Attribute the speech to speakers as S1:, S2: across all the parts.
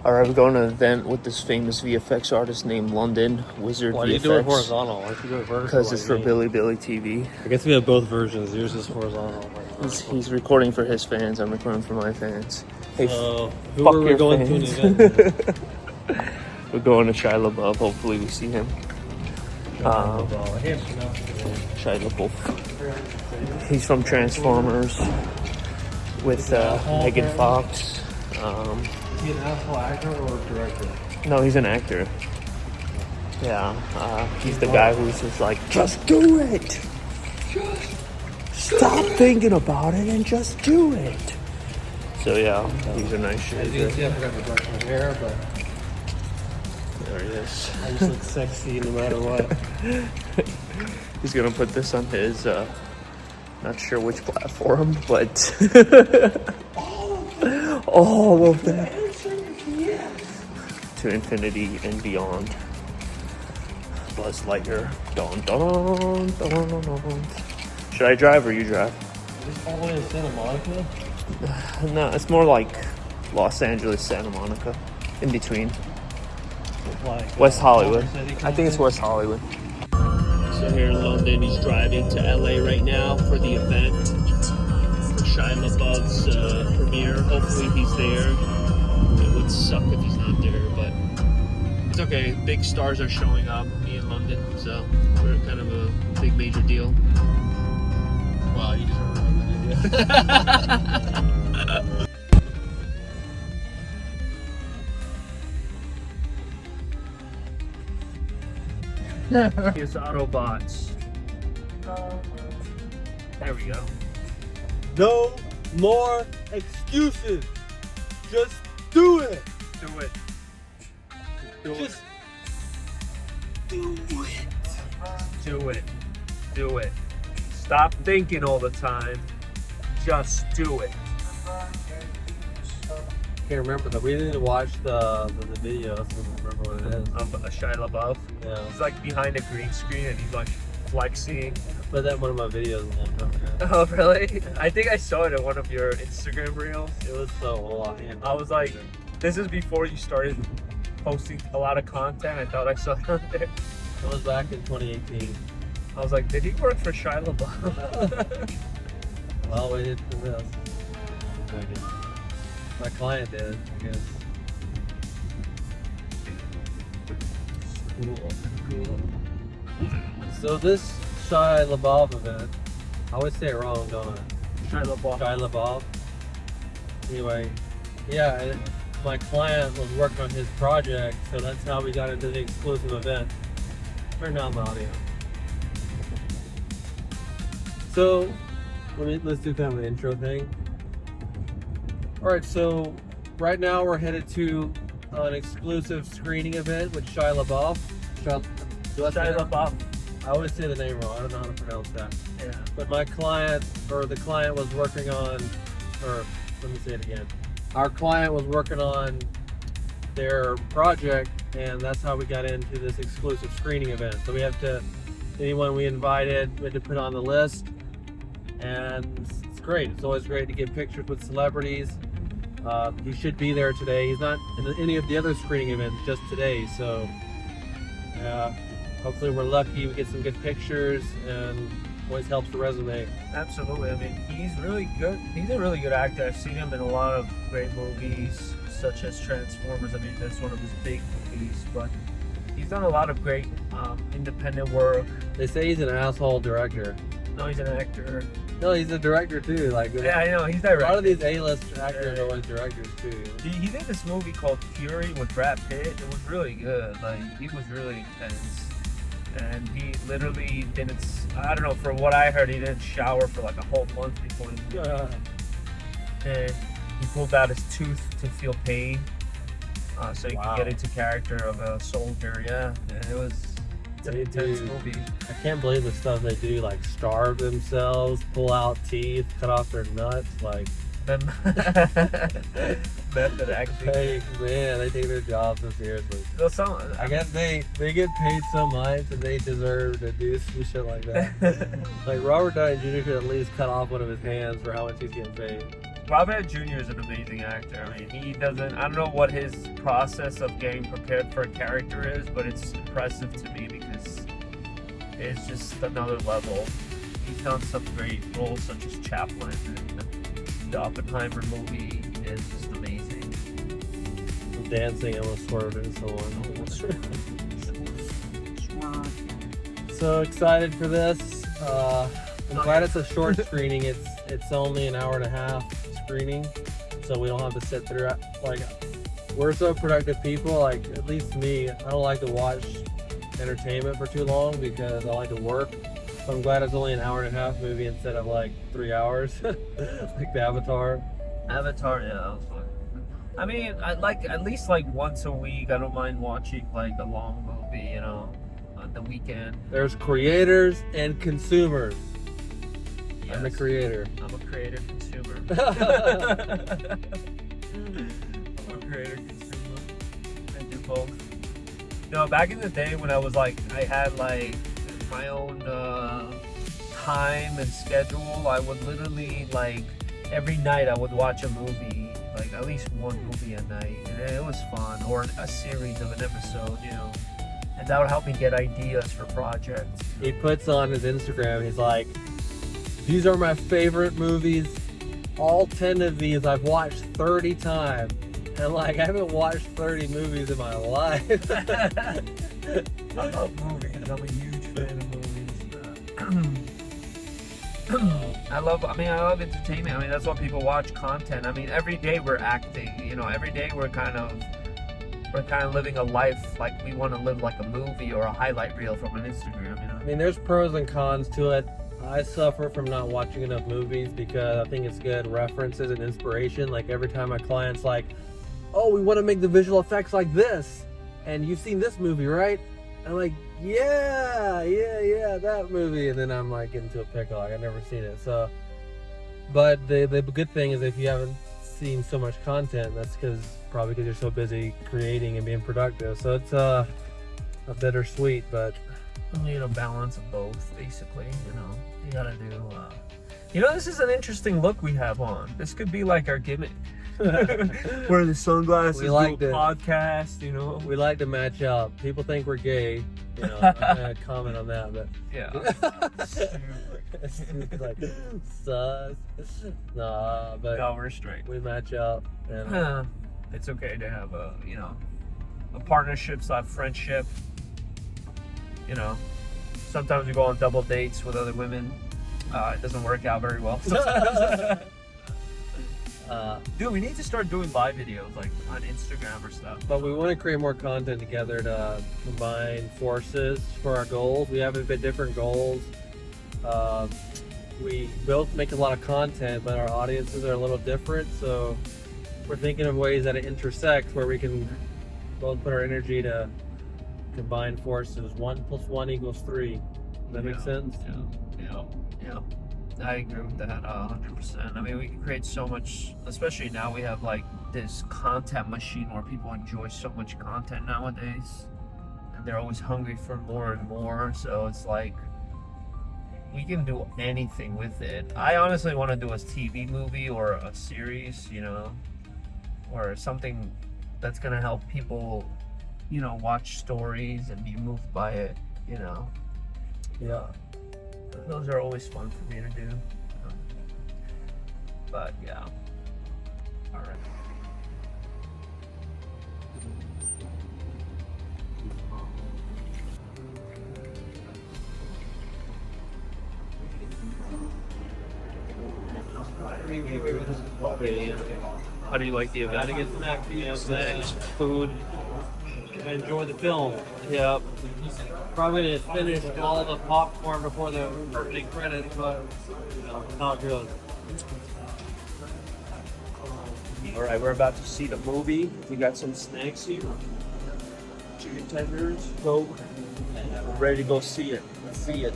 S1: Alright, we're going to an event with this famous VFX artist named London, Wizard
S2: Why
S1: VFX.
S2: do you do it horizontal? Why don't you do it vertical?
S1: Because it's for Billy TV.
S2: I guess we have both versions. Yours is horizontal.
S1: He's recording for his fans. I'm recording for my fans. Hey,
S2: so, who
S1: fuck
S2: are we
S1: your
S2: going
S1: fans.
S2: to an event?
S1: We're going to Shia LaBeouf. Hopefully we see him. Shia LaBeouf. He's from Transformers with Megan Fox.
S2: Is he an actual actor or director?
S1: No, he's an actor. Yeah, he's the guy who's just like, just do it! Just stop thinking about it and just do it! So yeah, these are nice shoes.
S2: As you can see, I forgot to brush my hair, but
S1: There he is.
S2: I just look sexy no matter what.
S1: He's gonna put this on his, not sure which platform, but all of that. To infinity and beyond. Buzz Lightyear. Dun, dun, dun, dun, dun. Should I drive or you drive?
S2: Is this all the way in Santa Monica?
S1: No, it's more like Los Angeles, Santa Monica. In between.
S2: Like,
S1: West Hollywood.
S2: City
S1: I think it's West Hollywood. So here in London, he's driving to LA right now for the event. For Shia LaBeouf's premiere. Hopefully he's there. It would suck if he's not there, but it's okay. Big stars are showing up, me in London, so we're kind of a big major deal.
S2: Wow, you just remember that idea.
S1: Here's Autobots. There we go.
S2: No more excuses. Just do it.
S1: Do it.
S2: Just
S1: do it. Do it. Do it. Stop thinking all the time. Just do it.
S2: can't remember that. We need to watch the video so we can remember what it is.
S1: Shia LaBeouf.
S2: Yeah.
S1: He's like behind a green screen and he's like flexing.
S2: But that one of my videos a long time ago.
S1: Oh really? I think I saw it in one of your Instagram reels.
S2: It was so old.
S1: I was like, this is before you started posting a lot of content. I thought I saw it on there.
S2: It was back in 2018.
S1: I was like, did he work for Shia LaBeouf?
S2: Well, we did for this. My client did, I guess. Cool. So this Shia LaBeouf event, I always say it wrong, don't I?
S1: Shia LaBeouf.
S2: Shia LaBeouf. Anyway, yeah, my client was working on his project, so that's how we got into the exclusive event. Turn down the audio. So, let's do kind of an intro thing. Alright, so right now we're headed to an exclusive screening event with Shia LaBeouf.
S1: Shia LaBeouf.
S2: I always say the name wrong, I don't know how to pronounce that.
S1: Yeah.
S2: But my client, or the client was working on, or let me say it again. Our client was working on their project, and that's how we got into this exclusive screening event. So we have to, anyone we invited, we had to put on the list, and it's great. It's always great to get pictures with celebrities. He should be there today. He's not in any of the other screening events, just today. So hopefully we're lucky, we get some good pictures, and always helps the resume.
S1: Absolutely. I mean, he's really good. He's a really good actor. I've seen him in a lot of great movies, such as Transformers. I mean, that's one of his big movies. But he's done a lot of great independent work.
S2: They say he's an asshole director.
S1: No, he's an actor.
S2: No, he's a director too. Like,
S1: Yeah, I know. He's
S2: a
S1: director.
S2: lot of these A-list actors are always directors too.
S1: He did this movie called Fury with Brad Pitt. It was really good. Like, he was really intense. And he literally didn't, I don't know, from what I heard, he didn't shower for like a whole month before he and he pulled out his tooth to feel pain. So he could get into character of a soldier. Yeah. And it's an intense movie.
S2: I can't believe the stuff they do, like starve themselves, pull out teeth, cut off their nuts, like
S1: method acting.
S2: Hey, man, they take their jobs so seriously.
S1: So
S2: I guess they get paid so much and they deserve to do some shit like that. Like Robert Downey Jr. should at least cut off one of his hands for how much he's getting paid.
S1: Robert Jr. is an amazing actor. I mean, he doesn't. I don't know what his process of getting prepared for a character is, but it's impressive to me because it's just another level. He's done some great roles such as Chaplin, and the Oppenheimer movie is just amazing.
S2: Dancing, I was swerving, so on. So excited for this. I'm glad it's a short screening. It's only an hour and a half screening, so we don't have to sit through. Like, we're so productive people. Like, at least me, I don't like to watch entertainment for too long because I like to work. So I'm glad it's only an hour and a half movie instead of like 3 hours, like the Avatar.
S1: Avatar, yeah, that was fun. I mean, I like at least like once a week. I don't mind watching like a long movie, you know, on the weekend.
S2: There's creators and consumers.
S1: Yes.
S2: I'm a creator.
S1: I'm a creator consumer. I'm a creator consumer. I do both. No, back in the day when I was like, I had like my own time and schedule. I would literally like every night I would watch a movie, like at least one movie a night, and it was fun, or a series of an episode, you know, and that would help me get ideas for projects.
S2: He puts on his Instagram, he's like, these are my favorite movies. All 10 of these I've watched 30 times. And like, I haven't watched 30 movies in my life.
S1: I love movies. I'm a huge fan of movies. I love entertainment. I mean, that's what people watch, content. I mean, every day we're acting, you know, every day we're kind of living a life like we want to live like a movie or a highlight reel from an Instagram, you know.
S2: I mean, there's pros and cons to it. I suffer from not watching enough movies because I think it's good references and inspiration. Like every time my client's like, oh, we want to make the visual effects like this. And you've seen this movie, right? I'm like, yeah, that movie. And then I'm like into a pickle. Like, I've never seen it. So, but the good thing is if you haven't seen so much content, that's probably because you're so busy creating and being productive. So it's a bittersweet, but
S1: You need a balance of both, basically, you know. You gotta do, you know, this is an interesting look we have on. This could be like our gimmick. Wear the sunglasses,
S2: we like
S1: do a podcast, you know.
S2: We like to match up. People think we're gay, you know. I'm gonna comment on that, but
S1: Yeah.
S2: like sus. Nah, but
S1: No, we're straight.
S2: we match up. And
S1: It's okay to have a partnership / friendship. You know, sometimes we go on double dates with other women. It doesn't work out very well. Dude, we need to start doing live videos like on Instagram or stuff.
S2: but we want to create more content together to combine forces for our goals. We have a bit different goals. We both make a lot of content, but our audiences are a little different. So we're thinking of ways that it intersects where we can both put our energy to combine forces. 1 + 1 = 3. Does that make sense?
S1: Yeah. I agree with that 100%. I mean, we can create so much, especially now we have like this content machine where people enjoy so much content nowadays, and they're always hungry for more and more. So it's like we can do anything with it. I honestly want to do a TV movie or a series, you know, or something that's gonna help people, you know, watch stories and be moved by it, you know.
S2: Yeah.
S1: Those are always fun for me to do. But yeah. All right. How do you like the event?
S2: Gotta get some
S1: Snacks, food.
S2: I enjoy the film.
S1: Yep.
S2: Probably gonna finish all the popcorn before the opening credits, but not good.
S1: All right, we're about to see the movie. We got some snacks here. Chicken tenders, Coke. We're ready to go see it. Let's see it.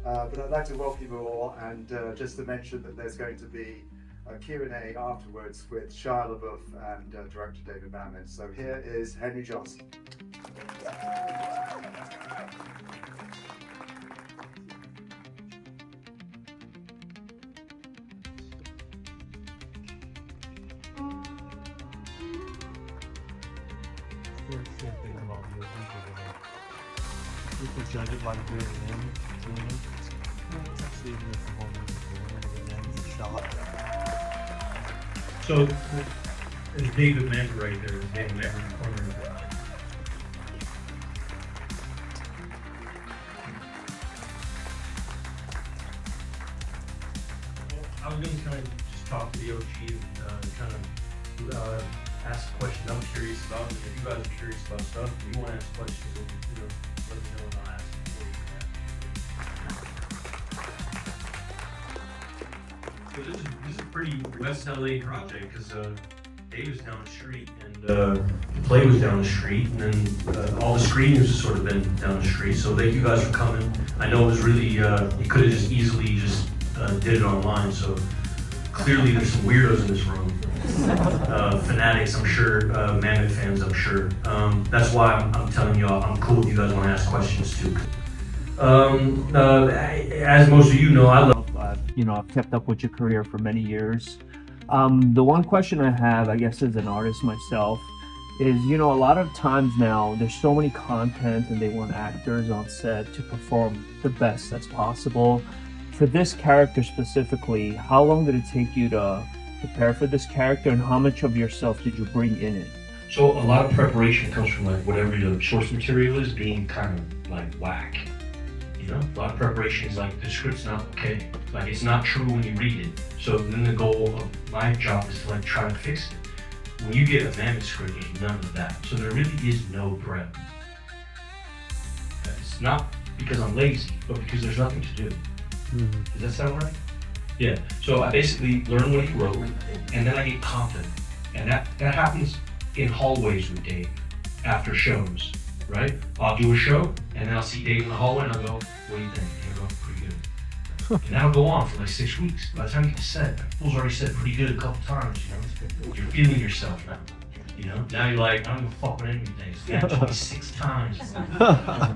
S3: But I'd like to welcome you all, and just to mention that there's going to be a Q&A afterwards with Shia LaBeouf and director David Mamet. So here is Henry Johnson.
S2: same thing about the people judge it by the very end, even if the whole movie is the shot.
S4: So, there's David Mamet right there. There's David Mamet in the corner of the I was going to kind of just talk to the OG and kind of ask questions I'm curious about. If you guys are curious about stuff, if you want to ask questions, let me know and I'll ask for you. So this is a pretty West LA project because Dave was down the street and the play was down the street, and then all the screenings have sort of been down the street. So thank you guys for coming. I know it was really you could have just easily did it online. So clearly there's some weirdos in this room. Fanatics, I'm sure, Mamet fans, I'm sure. That's why I'm telling you all, I'm cool if you guys want to ask questions too. As most of you know,
S1: I've kept up with your career for many years. The one question I have, I guess, as an artist myself, is, a lot of times now, there's so many content and they want actors on set to perform the best that's possible. For this character specifically, how long did it take you to prepare for this character, and how much of yourself did you bring in it?
S4: So a lot of preparation comes from like whatever the source material is being kind of like whack. A lot of preparation is like the script's not okay. Like it's not true when you read it. So then the goal of my job is to like try to fix it. When you get a Mamet script, there's none of that. So there really is no prep. It's not because I'm lazy, but because there's nothing to do. Does that sound right? Yeah. So I basically learn what he wrote, and then I get confident. And that happens in hallways with Dave after shows, right? I'll do a show, and then I'll see Dave in the hallway, and I'll go, what do you think? And he'll go, pretty good. And that'll go on for like 6 weeks. By the time you get to set, fool's already said pretty good a couple times, You're feeling yourself now. Now you're like, I don't give a fuck what anything thinks. Yeah, 26 times.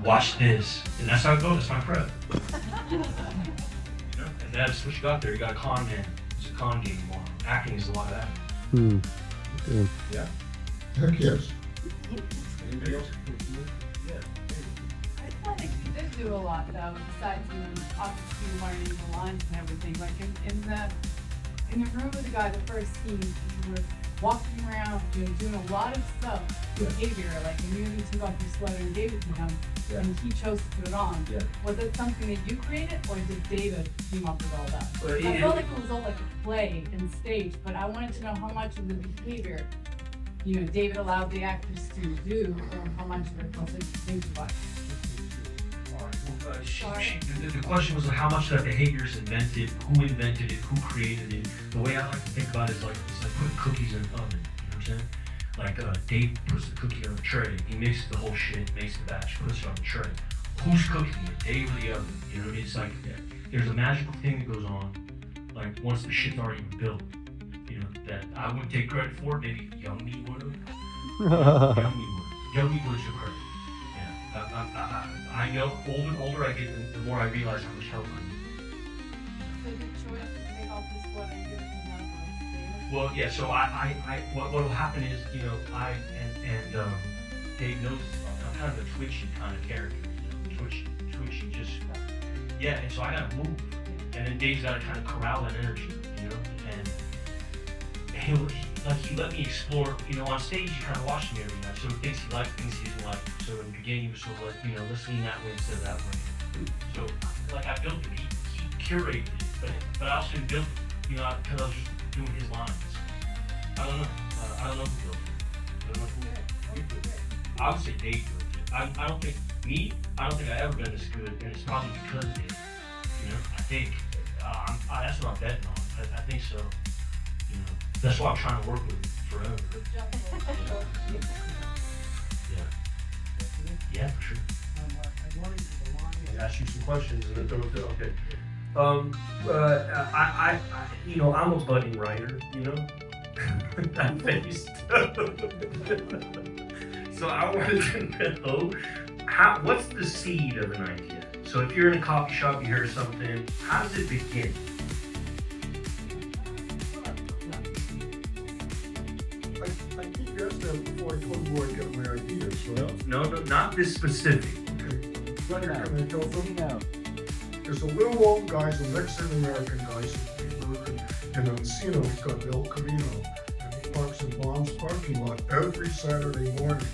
S4: Watch this. And that's how it goes, that's my prep. And that's what you got there. You got a con man. It's a con game. Acting is a lot of that. Yeah.
S5: Heck yes.
S4: Anybody else?
S6: I felt like you did do a lot though, besides obviously learning the lines and everything. Like in the room with the guy, the first scene, you were walking around, doing a lot of stuff, behavior, like you really took off your sweater and gave it to him, and he chose to put it on.
S4: Yeah.
S6: Was it something that you created, or did David team up with all that?
S4: Well,
S6: I felt like it was all like a play and stage, but I wanted to know how much of the behavior, David allowed the actors to do, or how much of it was like improvised.
S4: The question was how much of that behavior is invented, who invented it, who created it. The way I like to think about it is like it's like putting cookies in an oven. You know what I'm saying? Like Dave puts the cookie on the tray, he mixes the whole shit, makes the batch, puts it on the tray. Who's cooking it? Dave or the oven? It's like there's a magical thing that goes on. Like once the shit's already been built, that I wouldn't take credit for. Maybe young me would have. Young me would have took credit. I know, older I get, the more I realize how much help I need.
S6: So the choice to take off the sweater and give it to him was David?
S4: Well, yeah, so what will happen is, Dave knows this about me. I'm kind of a twitchy kind of character, twitchy, just, yeah, and so I gotta move. And then Dave's gotta kind of corral that energy, and he let me explore, on stage you kind of watch me every night, so things he liked, things he didn't like. So in the beginning he was sort of like, let's lean that way instead of that way. So like I built it, he curated it, but I also built it, because I was just doing his lines. I don't know who built it. I would say Dave built it. I don't think I've ever been this good, and it's probably because Dave. I think that's what I'm betting on. I think so. That's why I'm trying to work with him forever. Yeah, for sure. Ask you some questions and then throw it there. Okay. I'm a budding writer, that face. So I wanted to know, what's the seed of an idea? So if you're in a coffee shop, you hear something, how does it begin?
S5: I keep your that before I told you where I get my ideas, right?
S4: No, not this specific.
S5: Okay. Can I tell them? There's a little old guy, he's a Mexican American guy, he's working in Encino, he's got El Camino, and he parks in Bond's parking lot every Saturday morning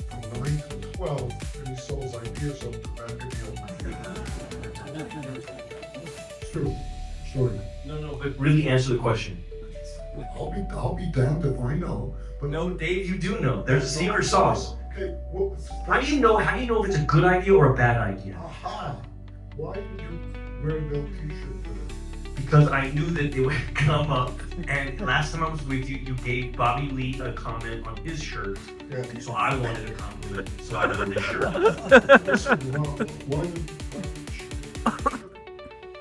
S5: from 9 to 12, and he sells ideas up the back of the open. It's true. Story.
S4: No, but really answer the question.
S5: I'll be damned if I know. But
S4: No, Dave, you do know. There's a secret sauce.
S5: Okay, well,
S4: How do you know if it's a good idea or a bad idea?
S5: aha. Why did you wear that t-shirt today?
S4: Because I knew that it would come up, and last time I was with you, you gave Bobby Lee a comment on his shirt,
S5: Yeah.
S4: so I wanted a compliment, so I did this shirt.
S5: Listen, why did you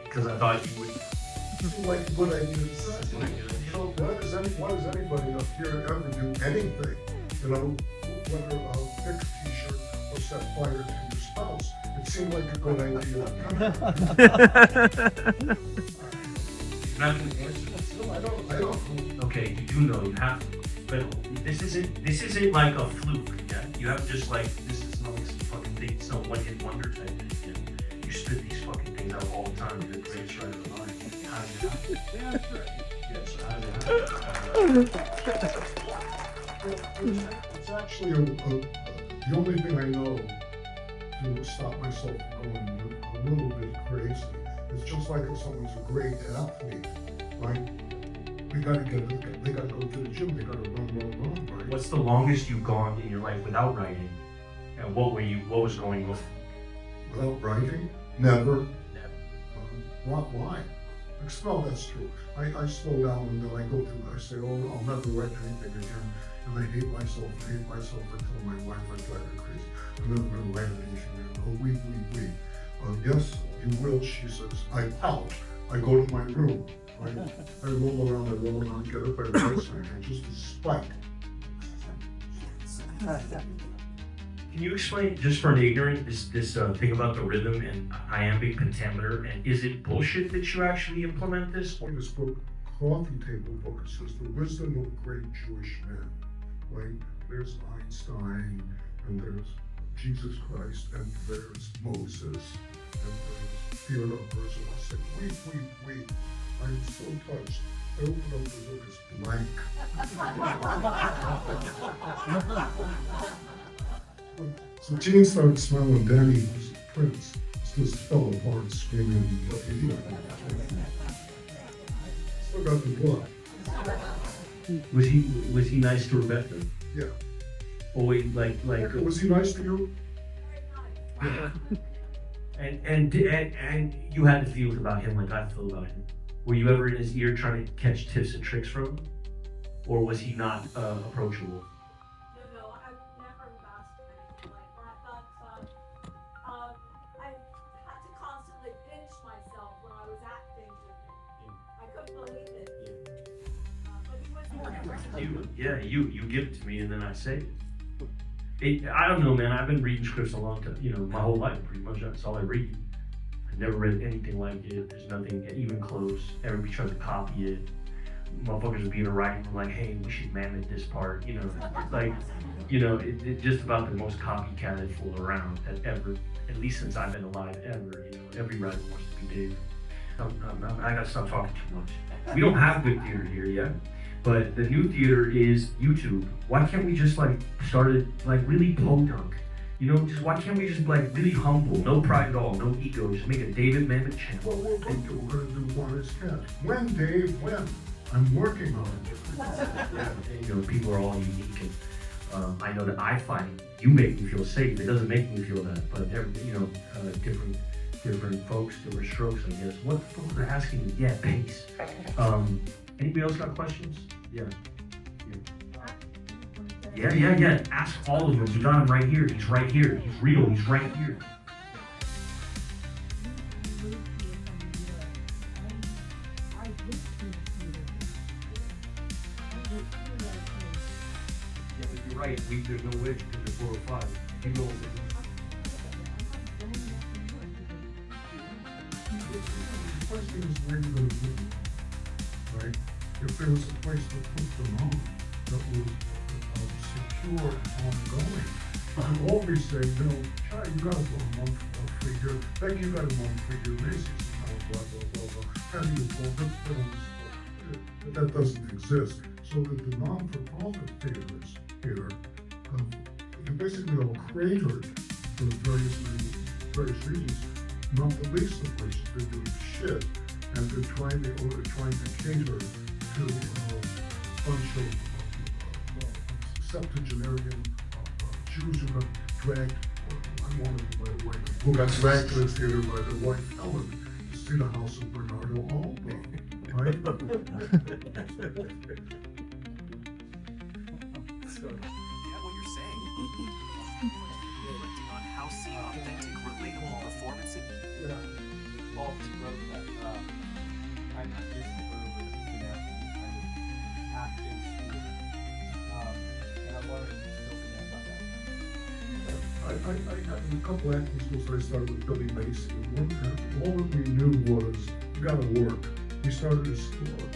S4: Because I thought you would.
S5: seem like a good idea to say? So why does anybody up here ever do anything? You know, whether pick a t-shirt or set fire to your spouse. It seemed like a good idea.
S4: You're not going to answer this.
S5: No, I don't.
S4: Okay, you do know, you have to. But this isn't like a fluke, yeah? You have to just like, this is not like some fucking thing, it's no one-hit wonder type thing, yeah? You spit these fucking things out all the time, you're the greatest writer alive. How did it happen? Yes, how did it happen?
S5: It's actually the only thing I know to stop myself from going a little bit crazy. It's just like if someone's a great athlete, right? They gotta go to the gym, they gotta run, right?
S4: What's the longest you've gone in your life without writing? And what was going on?
S5: Without writing? Never.
S4: Never.
S5: Why? Well, that's true. I slow down and then I go through, I say, oh, I'll never write anything again. And I hate myself until my wife, I drive her crazy. I'm never gonna write anything again. Oh, we. Yes, you will, she says. I pout. I go to my room. I roll around, get up, I write something, just to spite.
S4: Can you explain, just for an ignorant, this thing about the rhythm and iambic pentameter, and is it bullshit that you actually implement this?
S5: In this book, coffee table book, it says the wisdom of great Jewish men, right? There's Einstein, and there's Jesus Christ, and there's Moses, and there's Theodore Herzl. I said, wait. I'm so touched. I opened up the book, it's blank. So Gene started smiling. Danny was a prince. Just fell apart, screaming. Still got the book.
S4: Was he nice to Rebecca?
S5: Yeah.
S4: Always like.
S5: Was he nice to you?
S4: And you had to feel about him like I feel about him. Were you ever in his ear trying to catch tips and tricks from him, or was he not approachable?
S7: No, I've never asked anything like that. I had to constantly pinch myself when I was acting with him. I couldn't believe it. But he was
S4: You give it to me and then I say it. I don't know, man. I've been reading scripts a long time, my whole life pretty much. That's all I read. I've never read anything like it. There's nothing even close. Everybody tries to copy it. Motherfuckers would be in a writing room like, hey, we should Mamet this part. It's like, it's just about the most copycatted fool around that ever, at least since I've been alive ever. Every writer wants to be Dave. I gotta stop talking too much. We don't have good theater here yet, but the new theater is YouTube. Why can't we just start it really podunk? Just why can't we just really humble, no pride at all, no ego, just make a David Mamet channel?
S5: Well, we're going to do one as cast. When, Dave? When? I'm working on it.
S4: People are all unique, and I know that I find you make me feel safe. It doesn't make me feel that, but different folks, different strokes, I guess. What the fuck are they asking me? Yeah, pace. Anybody else got questions? Yeah. Ask all of them. You got him right here. He's right here. He's real. He's right here. Yeah, but you're right. There's no way because they're 405. You know what
S5: The first thing is where you're going to live, right? If there was a place to put them on, that was secure and ongoing. You always say, you know, Chai, you got a month free here, Becky, you got a month free here, Macy's, blah, blah, blah, blah. How do you go? But that doesn't exist. So that the non-for-profit theaters here, basically all cratered for various reasons, not the least of which they're doing shit, and they're trying to cater to a bunch of septuagenarian Jews who got dragged, who got dragged to the theater by the white Ellen to see the house of Bernardo Alba, right?
S8: Yeah, what you're saying. Reflecting on how seeing authentic, relatable performances.
S2: Paul wrote that I'm not used to kind of acting school. And I'm wondering if you still stand by that.
S5: I had a couple acting schools that I started with Billy Macy. All that we knew was, you gotta work. We started a school at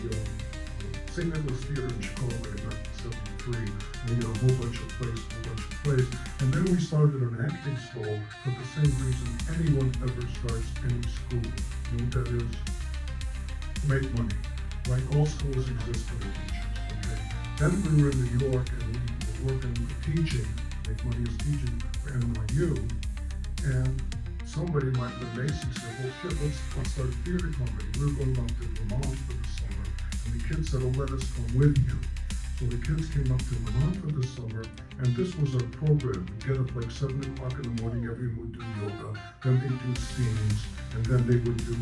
S5: the St. Nicholas Theater in Chicago in 1973. And we got a whole bunch of plays, And then we started an acting school for the same reason anyone ever starts any school. You know what that is? To make money, right? All schools exist for the teachers, okay? Then we were in New York and we were working teaching, make money as teaching for NYU. And somebody like the Macy said, well, shit, let's start a theater company. We were going up to Vermont for the summer. And the kids said, oh, let us come with you. So the kids came up to Vermont for the summer, and this was our program. We'd get up like 7 o'clock in the morning, everyone would do yoga, then they'd do scenes, and then they would do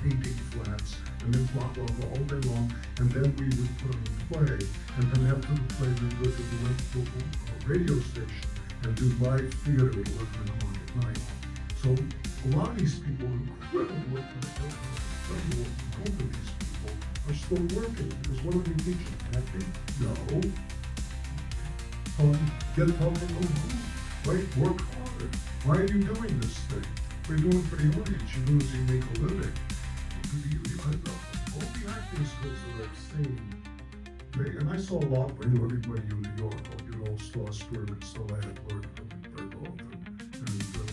S5: painting flats, and then blah, blah, blah, all day long, and then we would put on a play, and then after the play, we'd go to the local radio station and do live theater at 11 o'clock at night. So a lot of these people, incredible companies, are still working, because what are we teaching? Acting? No. Get up and go home, right? Work hard. Why are you doing this thing? What are you doing for the audience? You're doing so you make a living. All the acting skills that I've seen, and I saw a lot when everybody in New York, Strasberg and Adler, and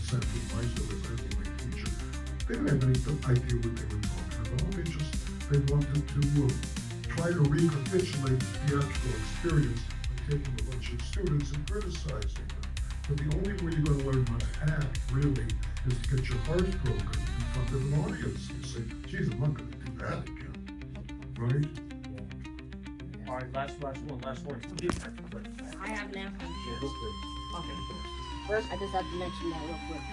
S5: Sanford Meiser was my teacher. They didn't have any idea what they were talking about. They wanted to try to recapitulate the theatrical experience by taking a bunch of students and criticizing them. But the only way you're going to learn how to act, really, is to get your heart broken in front of an audience. You say, geez, I'm not going to do that again. Right?
S1: All right, last one.
S9: I have an answer.
S1: Yeah,
S9: Okay. First, I just have to mention that real quick.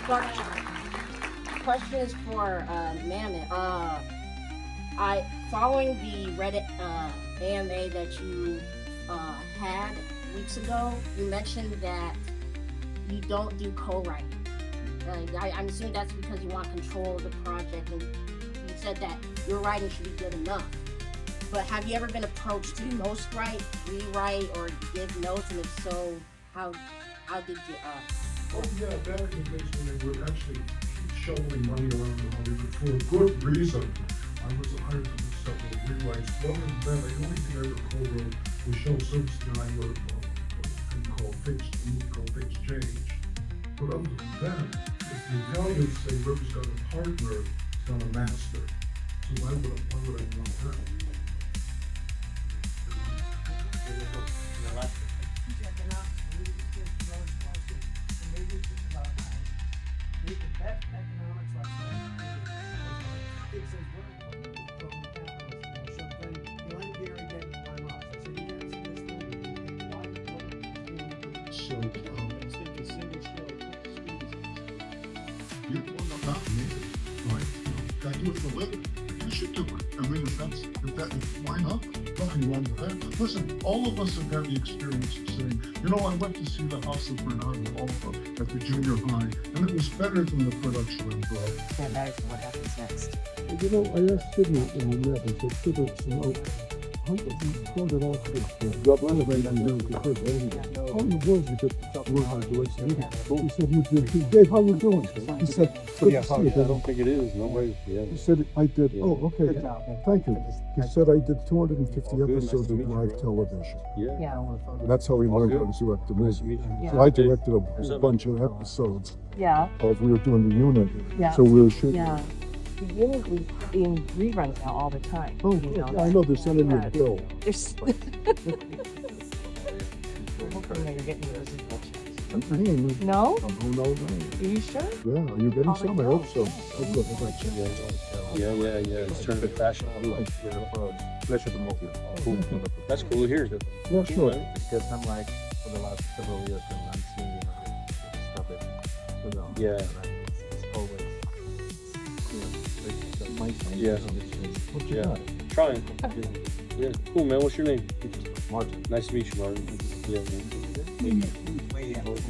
S9: But, question is for Mamet. Following the Reddit AMA that you had weeks ago, you mentioned that you don't do co-writing. I'm assuming that's because you want control of the project, and you said that your writing should be good enough. But have you ever been approached to ghostwrite, rewrite, or give notes? And if so, how did you?
S5: Oh yeah, back in the days when they were actually shoveling money around in Hollywood for a good reason. I was hired to do several rewrites. Other than that, the only thing I ever co-wrote was Shel Silverstein. I wrote a thing called Things Change. But other than that, if the Italians say River's got a partner, he's got a master. So why would I want that?
S10: You not me, right? I do it for a living. You should do it. I mean, why not? Nothing wrong with that. Listen, all of us have had the experience of saying, you know, I went to see the House of Bernardo Alba at the junior high, and it was better than the production in Broadway.
S9: That matters to what happens next.
S11: You know, I asked Sidney when we met, I said, Sidney, how did you go to all this? Drop renovate and do the first how in the world did you learn how to do it? He said, Dave, how you doing? He said, Yeah,
S12: I don't think it is. No way. Yeah.
S11: He said I did.
S12: Yeah.
S11: Oh, okay.
S6: Good job.
S11: Thank you. He said I did 250
S12: All good.
S11: episodes
S12: Nice to
S11: of
S12: meet you,
S11: live
S12: bro.
S11: television.
S12: Yeah.
S6: Yeah.
S11: And that's how he learned
S12: good.
S11: how to direct the
S12: Nice to
S11: movie.
S12: meet you.
S6: Yeah.
S11: So I directed a
S12: What's
S11: whole
S12: up?
S11: bunch of episodes
S6: Yeah.
S11: of we were doing the unit.
S6: Yeah.
S11: So we were shooting.
S6: Yeah. The unit was in reruns now all the time.
S11: Oh,
S6: You know
S11: yeah, I know they're sending me a bill.
S6: There's. We're hoping that you're getting your residual checks. No?
S11: Oh, no.
S6: Are you sure?
S11: Yeah, are you getting some? I hope so.
S12: Yeah. It's turning to fashion. Cool. That's cool to hear.
S11: Yeah, sure.
S2: Because I'm like, for the last several years, I'm seeing stuff it.
S12: Yeah.
S2: It's always.
S12: Yeah.
S11: What you
S12: Yeah.
S11: got?
S12: Trying. Yeah. Cool, man. What's your name?
S2: Martin.
S12: Nice to meet you, Martin. Yeah, man.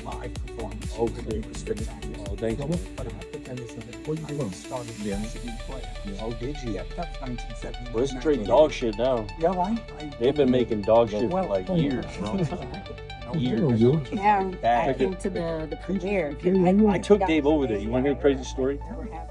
S13: Live performance.
S12: Okay. Oh, thank you.
S13: But I have to tell you something.
S11: What you doing?
S13: Started there as a player.
S12: Oh, did you?
S13: Yeah, that's 1970.
S12: Well, it's straight dog shit now.
S13: Yeah, I
S12: They've been making dog shit for
S13: Well,
S12: like years, bro. Years.
S9: Yeah,
S12: Bad.
S9: I've been to the premiere.
S12: I took Dave over there. You want to hear a crazy story?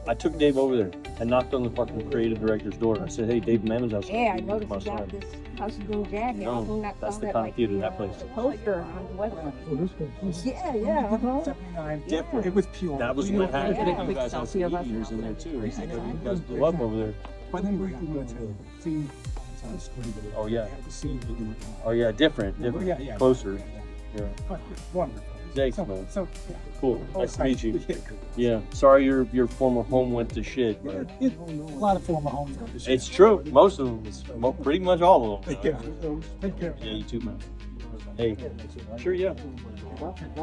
S12: I took Dave over there. I knocked on the fucking creative director's door. I said, "Hey, Dave Mamet's house."
S9: Yeah, I noticed you got this House of Green Jacket.
S12: No, that's the kind of theater, that place.
S9: Poster on the website.
S11: Oh, this guy.
S9: Yeah.
S13: 79.
S12: Different.
S13: It was pure.
S12: That was what happened.
S9: Yeah.
S12: You guys had some years in there too. You guys blew up over there.
S13: But then we went to see on screen.
S12: Oh yeah.
S13: To see the
S12: Oh yeah. Different.
S13: Yeah.
S12: Closer. Yeah.
S13: But it's wonderful.
S12: Thanks, man.
S13: So,
S12: Cool. Nice to meet you. Yeah. Sorry your former home went to shit,
S13: yeah.
S12: but
S13: A lot of former homes.
S12: it's true. Most of them. It's pretty much all of them.
S13: Yeah. Take care.
S12: Yeah, you too, man. Hey. Sure, yeah. No.
S14: Perfect. I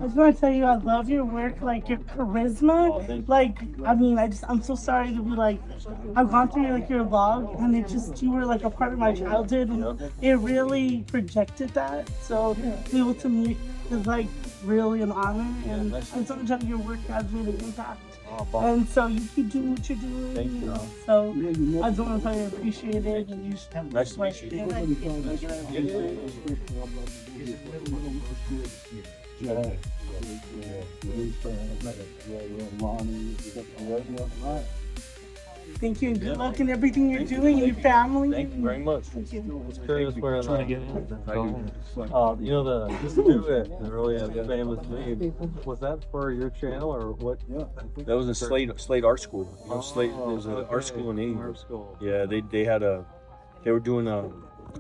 S14: just want to tell you, I love your work, like your charisma.
S12: Oh, thank you.
S14: Like, I mean, I'm so sorry to be like, I've gone through like your vlog, and it just, you were like a part of my childhood, and it really projected that. So, to be able to meet is like really an honor, and sometimes your work has made an impact. And so you keep doing what you're doing.
S12: Thank you.
S14: So I just want to tell you I appreciate it. And
S12: Nice to meet you.
S14: Thank you, and good luck in everything you're doing, and your family.
S12: Thank you very much.
S2: It's curious where trying to get in. You know the duet, the really famous name. Was that for your channel or what?
S12: That was in Slade Art School. You know, Slade. There was an art school in England.
S2: Art school.
S12: Yeah, they were doing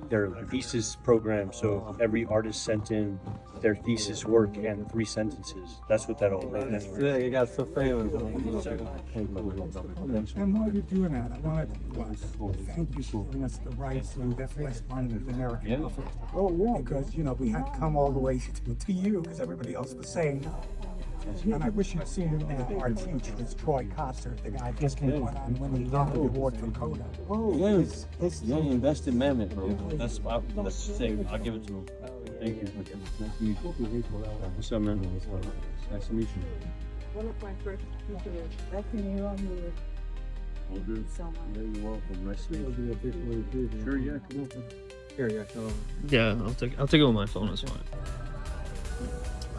S12: their thesis program. So every artist sent in their thesis work and 3 sentences. That's what that all meant.
S2: Yeah, you got so famous.
S13: And while you're doing that, I want to thank you for giving us the rights to the first one of American Alpha.
S11: Oh, yeah.
S13: Because, we had to come all the way to you because everybody else was saying no. And I wish you'd seen our teacher, it's Troy Coster, the guy just went on winning the award for Coda.
S12: Oh, yes. Yeah, he invested Mamet, bro. That's safe. I'll give it to him. Thank you. Nice to meet you. What's up, man? Nice to meet you.
S14: One of my first teachers, that's in you on here.
S12: All good.
S14: So much.
S12: Yeah, you're welcome. Nice to meet you. Sure, yeah, come on.
S2: Here, yeah, come on.
S15: Yeah, I'll take it with my phone. It's fine.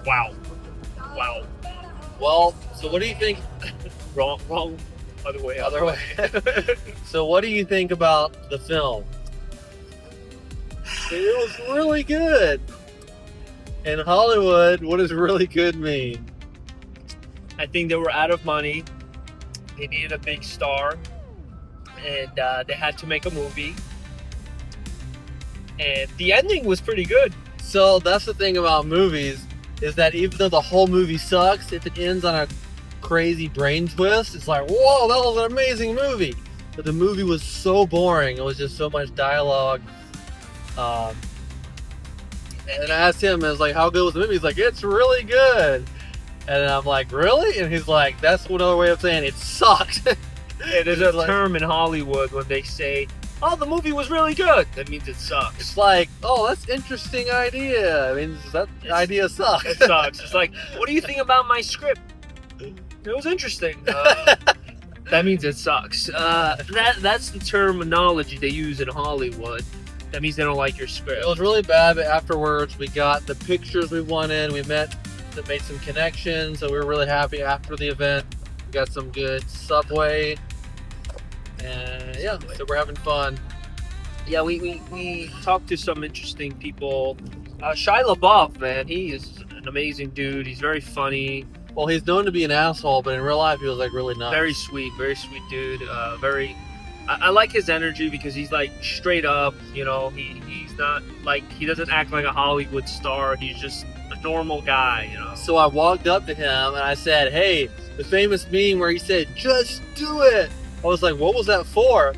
S15: Wow.
S2: Well, so what do you think?
S1: Wrong. Other way.
S2: So what do you think about the film? It was really good. In Hollywood, what does really good mean?
S1: I think they were out of money. They needed a big star, and they had to make a movie. And the ending was pretty good.
S2: So that's the thing about movies, is that even though the whole movie sucks, if it ends on a crazy brain twist, it's like, whoa, that was an amazing movie. But the movie was so boring. It was just so much dialogue. And I asked him, I was like, how good was the movie? He's like, it's really good. And I'm like, really? And he's like, that's another way of saying it sucked.
S1: It is a term in Hollywood when they say, oh, the movie was really good. That means it sucks.
S2: It's like, oh, that's an interesting idea. I mean, that idea sucks.
S1: It sucks. It's like, what do you think about my script? It was interesting. That means it sucks. That's the terminology they use in Hollywood. that means they don't like your script.
S2: It was really bad, but afterwards we got the pictures we wanted. We met, made some connections, so we were really happy after the event. We got some good Subway, and yeah, so we're having fun.
S1: Yeah, we talked to some interesting people. Shia LaBeouf, man, he is an amazing dude. He's very funny.
S2: Well, he's known to be an asshole, but in real life he was like really nice.
S1: Very sweet dude. I like his energy because he's like straight up, you know, he's not like, he doesn't act like a Hollywood star. He's just a normal guy, you know.
S2: So I walked up to him and I said, hey, the famous meme where he said, just do it. I was like, what was that for?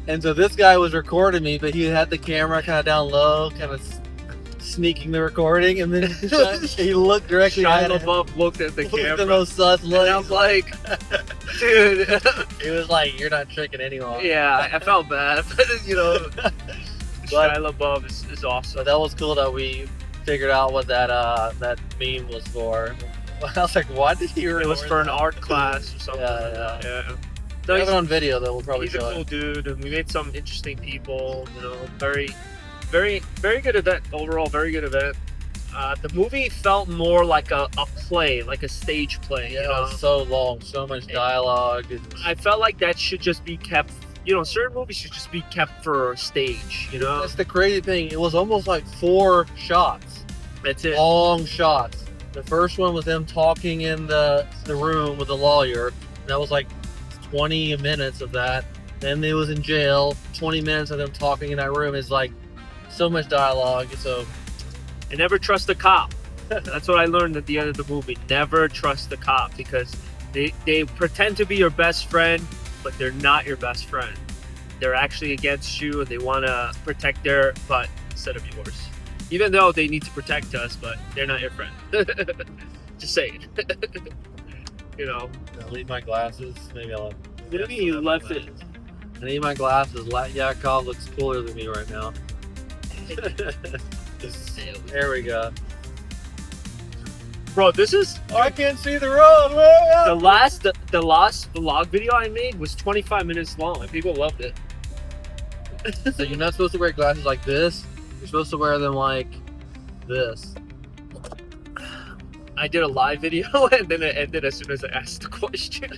S2: And so this guy was recording me, but he had the camera kind of down low, kind of sneaking the recording, and then he looked directly at
S1: Shia
S2: it.
S1: LaBeouf looked at the camera.
S2: The most sus look.
S1: And I was like, dude.
S2: He was like, you're not tricking anyone.
S1: Yeah, I felt bad. You know, Shia LaBeouf is awesome.
S2: But that was cool that we figured out what that meme was for. I was like, why did he record
S1: It was for an
S2: that?
S1: art class or something.
S2: Yeah.
S1: No,
S2: We have it on video though. We'll probably
S1: he's a
S2: show
S1: cool
S2: it.
S1: dude, and we made some interesting people. You know, very good event overall. Very good event. The movie felt more like a play, like a stage play.
S2: Yeah,
S1: you know?
S2: it was so long, so much dialogue.
S1: I felt like that should just be kept. You know, certain movies should just be kept for stage. You know,
S2: That's the crazy thing. It was almost like 4 shots.
S1: That's it.
S2: Long shots. The first one was them talking in the room with the lawyer. That was like 20 minutes of that. Then they was in jail. 20 minutes of them talking in that room. Is like so much dialogue. So,
S1: and never trust a cop. That's what I learned at the end of the movie. Never trust the cop, because they pretend to be your best friend, but they're not your best friend. They're actually against you, and they want to protect their butt instead of yours. Even though they need to protect us, but they're not your friend. Just saying. You know.
S2: I'll leave my glasses. Maybe I'll.
S1: Maybe you left it.
S2: I need my glasses. Yakov looks cooler than me right now. There we go.
S1: Bro, this is.
S2: Oh, I can't see the road. Man.
S1: The last vlog video I made was 25 minutes long, and people loved it.
S2: So you're not supposed to wear glasses like this. You're supposed to wear them like this.
S1: I did a live video, and then it ended as soon as I asked the question.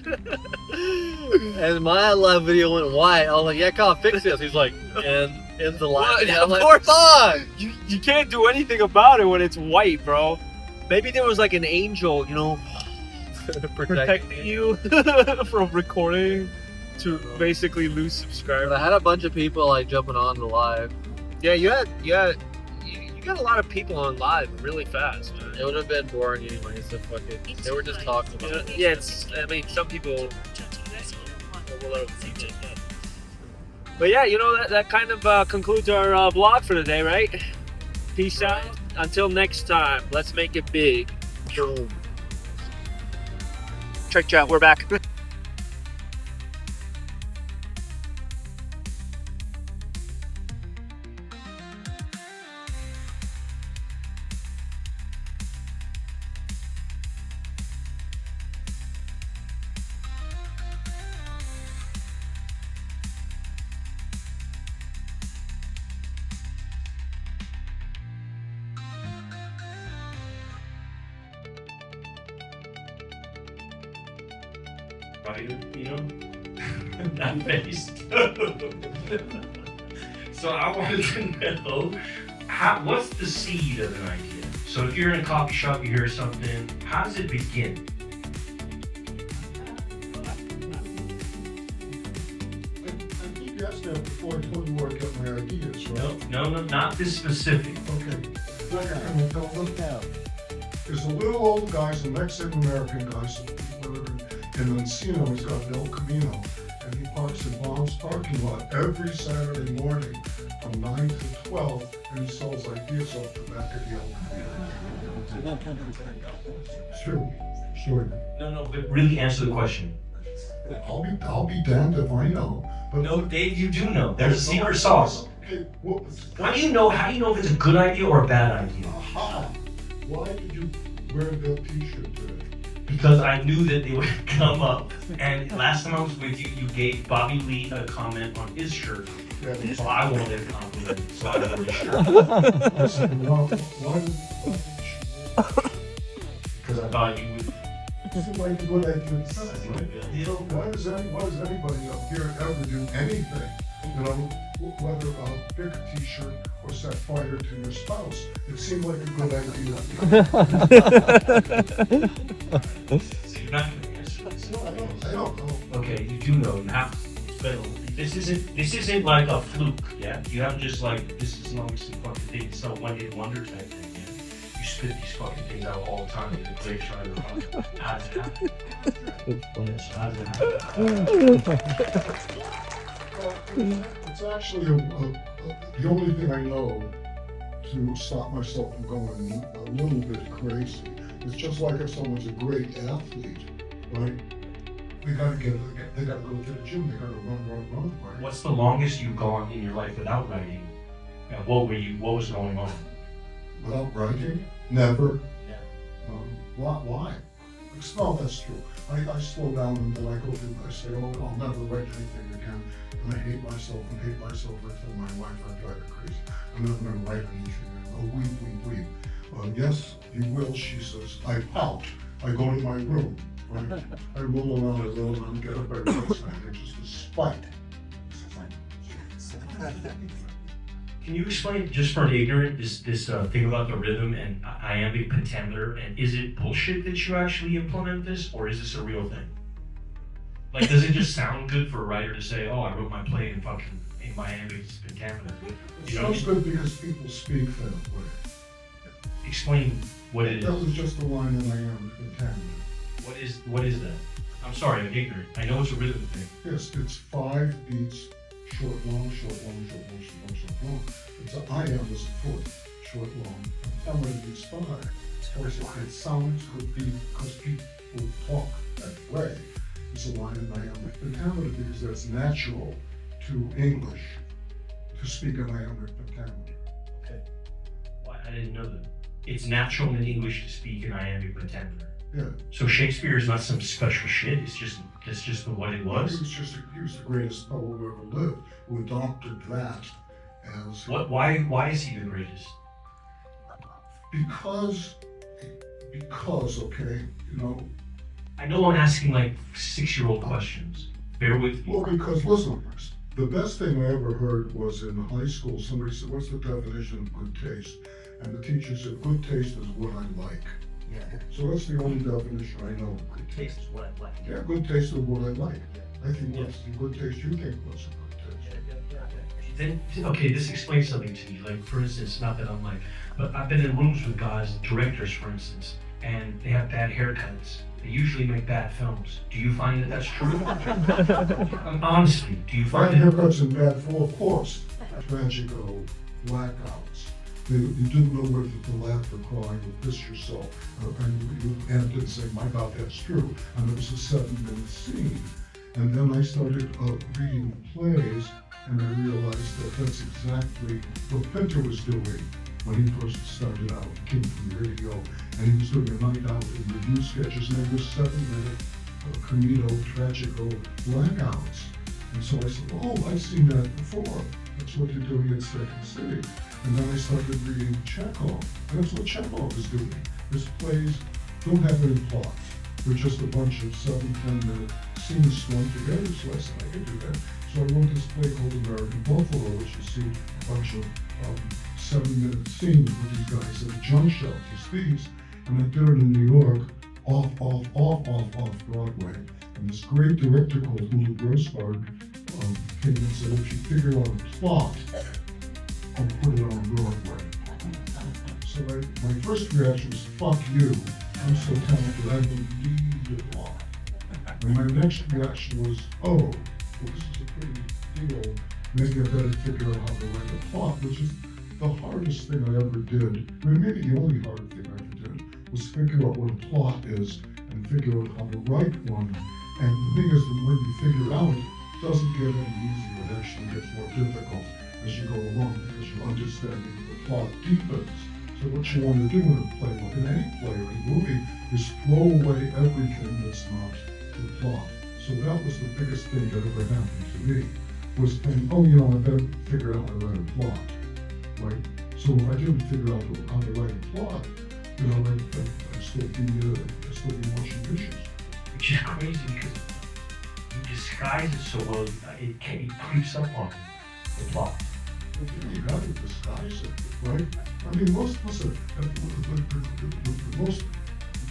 S2: And my live video went white. I was like, Yakov, fix this. He's like, and in the live.
S1: Well,
S2: I'm like,
S1: of course.
S2: fuck.
S1: You can't do anything about it when it's white, bro. Maybe there was like an angel, you know, protecting you from recording to basically lose subscribers.
S2: But I had a bunch of people like jumping on the live.
S1: Yeah, you got a lot of people on live really fast, man.
S2: It would have been boring anyway, so fuck it. They were just talking about it.
S1: Yeah, I mean, some people. But yeah, you know, that kind of concludes our vlog for today, right? Peace out. Until next time, let's make it big. Boom. Check out, we're back.
S4: Right, you know? That face. So I wanted to know, what's the seed of an idea? So if you're in a coffee shop, you hear something, how does it begin?
S5: I think you asked that before I told you where I got my ideas, right?
S4: No, not this specific.
S5: Okay. Look down. There's a little old guy, some Mexican-American guy, in Encino. He's got an El Camino, and he parks in Mom's parking lot every Saturday morning from 9 to 12, and he sells ideas off the back of the El Camino. Sure.
S4: No, but really answer the question.
S5: I'll be damned if I know. But
S4: no, Dave, you do know. There's a secret sauce.
S5: Okay,
S4: How do you know if it's a good idea or a bad idea?
S5: Aha! Why did you wear that t-shirt today?
S4: Because I knew that they would come up. And last time I was with you, you gave Bobby Lee a comment on his shirt.
S5: Yeah.
S4: So I wanted a compliment, so I wanted to share.
S5: I said, well, why did
S4: Because I thought you would.
S5: this is like what I just said, right? You know, why does anybody up here ever do anything? You know, whether pick a t-shirt or set fire to your spouse, it seemed like a good idea.
S4: So you're not gonna answer this?
S5: I don't know.
S4: Okay, you do know, you have to. But this isn't like a fluke, yeah? You haven't just like, this is obviously fucking thing, it's not one-hit wonder type thing, yeah? You spit these fucking things out all the time, you're the great writer. How does it happen? So how does it happen?
S5: It's actually the only thing I know to stop myself from going a little bit crazy. It's just like if someone's a great athlete, right? They gotta go to the gym, they gotta run, right?
S4: What's the longest you've gone in your life without writing? What was going on?
S5: Without writing? Never.
S4: Yeah.
S5: Why? No, that's true. I slow down and then I go through, I say, oh, I'll never write anything again. And I hate myself until my wife, I drive her crazy. I'm not gonna write anything. Oh, weep. Yes, you will, she says. I pout. I go to my room, right? I roll around a little and get up every next night. It's just a spite.
S4: Can you explain, just for an ignorant, this thing about the rhythm and iambic pentameter, and is it bullshit that you actually implement this, or is this a real thing? Like, does it just sound good for a writer to say, oh, I wrote my play in iambic pentameter?
S5: It sounds good because people speak that way.
S4: Explain what it is.
S5: That was just a line in iambic pentameter.
S4: What is that? I'm sorry, I'm ignorant. I know it's a rhythm thing.
S5: Yes, it's 5 beats, short, long, short, long, short, long, short, long, short, long. It's an iamb is a foot, short, long. Pentameter is 5. Of course, it sounds good because people talk that way. It's a line in iambic pentameter because that's natural to English to speak an iambic pentameter.
S4: Okay. Well, I didn't know that. It's natural in English to speak in iambic pentameter.
S5: Yeah.
S4: So Shakespeare is not some special shit. It's just what it was.
S5: He was the greatest poet who ever lived. Who adopted that as
S4: Why is he the greatest?
S5: Because okay, you know.
S4: I know I'm asking like 6-year-old questions. Bear with me.
S5: Well, because listen, the best thing I ever heard was in high school. Somebody said, "What's the definition of good taste?" And the teacher said, "Good taste is what I like."
S4: Yeah.
S5: So that's the only definition I know.
S4: Good taste is what I like.
S5: Yeah, good taste is what I like. I think what's the good taste you think was a good taste.
S4: Then, okay, this explains something to me. Like, for instance, not that I'm like, but I've been in rooms with guys, directors, for instance, and they have bad haircuts. They usually make bad films. Do you find that that's true? Honestly, do you find
S5: bad haircuts and bad fall, of course. Tragico, blackouts. You didn't know whether to laugh or cry or piss yourself. And you didn't say, my God, that's true. And it was a 7-minute scene. And then I started reading plays, and I realized that that's exactly what Pinter was doing when he first started out, came from the radio, and he was doing a night out in review sketches, and they were 7-minute comedido, tragico blackouts. And so I said, oh, I've seen that before. That's what they're doing in Second City. And then I started reading Chekhov, and that's what Chekhov is doing. His plays don't have any plot. They're just a bunch of 7-10-minute scenes strung together, so I said I could do that. So I wrote this play called American Buffalo, which you see a bunch of 7-minute scenes with these guys at a junk shop, these thieves. And I did it in New York, off Broadway. And this great director called Hulu Grossberg came and said, if you figure out a plot, I'll put it on Broadway. So my first reaction was, fuck you. I'm so talented, I believed it all. And my next reaction was, oh, well, this is a pretty deal. Maybe I better figure out how to write a plot, which is the hardest thing I ever did. I mean, maybe the only hard thing I ever did was figure out what a plot is and figure out how to write one. And the thing is that when you figure it out, it doesn't get any easier. It actually gets more difficult as you go along because your understanding of the plot deepens. So what you want to do in a play, like in any play or any movie, is throw away everything that's not the plot. So that was the biggest thing that ever happened to me. was thinking, oh, you know, I better figure out how to write a plot, right? So if I didn't figure out how to write a plot, you know, I'd still be washing dishes.
S4: Which is crazy because you disguise it so well, it creeps up on the plot.
S5: You gotta disguise it, right? I mean, listen, the most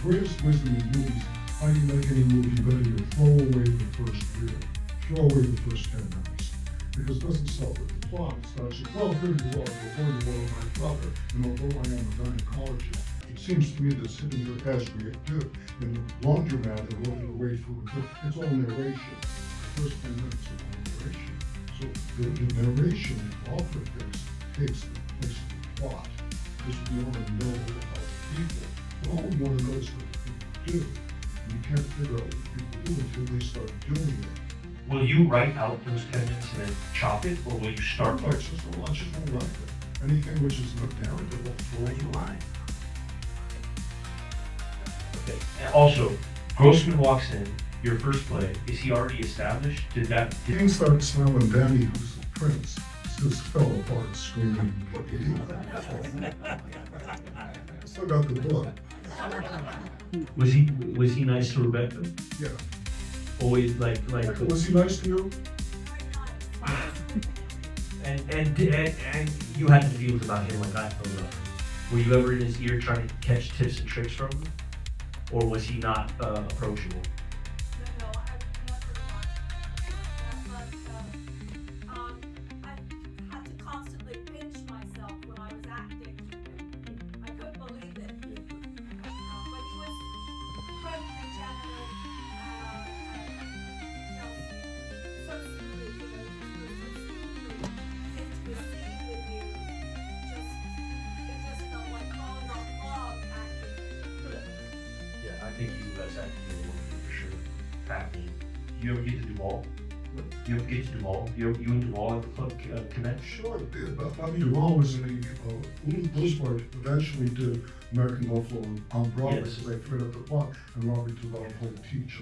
S5: greatest wisdom in movies, how do you make any movie better? You throw away the first reel, throw away the first 10 minutes, because it doesn't sell with the plot. It starts with, well, here you are, before you were my brother, and although I am a gynecologist, it seems to me that sitting here as we do in the laundromat and working your way through it's all narration. The first 10 minutes are all narration. So the narration often takes the place of the plot, because we want to know about the people. All we want to know is what the people do. And you can't figure out what the people do until they start doing it.
S4: Will you write out those 10 minutes and then chop it, or will you start?
S5: No, I just won't write it. Anything which is not narrative, I'll throw it away.
S4: Okay. And also, Grossman walks in, your first play, is he already established?
S5: Things started smelling. Danny, who's the prince, just fell apart screaming. Still got the book.
S4: Was he nice to Rebecca?
S5: Yeah.
S4: Always like.
S5: Was he nice to you?
S4: And you had feelings about him like I felt about him. Were you ever in his ear trying to catch tips and tricks from him? Or was he not approachable?
S7: No, I've never thought that, but I had to constantly pinch myself when I was acting. I couldn't believe it. But he was incredibly generous, so smooth, he was so smooth into a scene with you. It just felt like falling off log acting.
S4: Yeah, I think he's the best actor in the world for sure. Acting. You ever get to Duval? You ever get to Duval? You and Duval have a club connect?
S5: Sure, Bobby Duvall was in Ulu Bluesbart eventually did American Buffalo on Broadway,
S4: Yes.
S5: so they figured out the plot, and Robbie Duvall played Teach.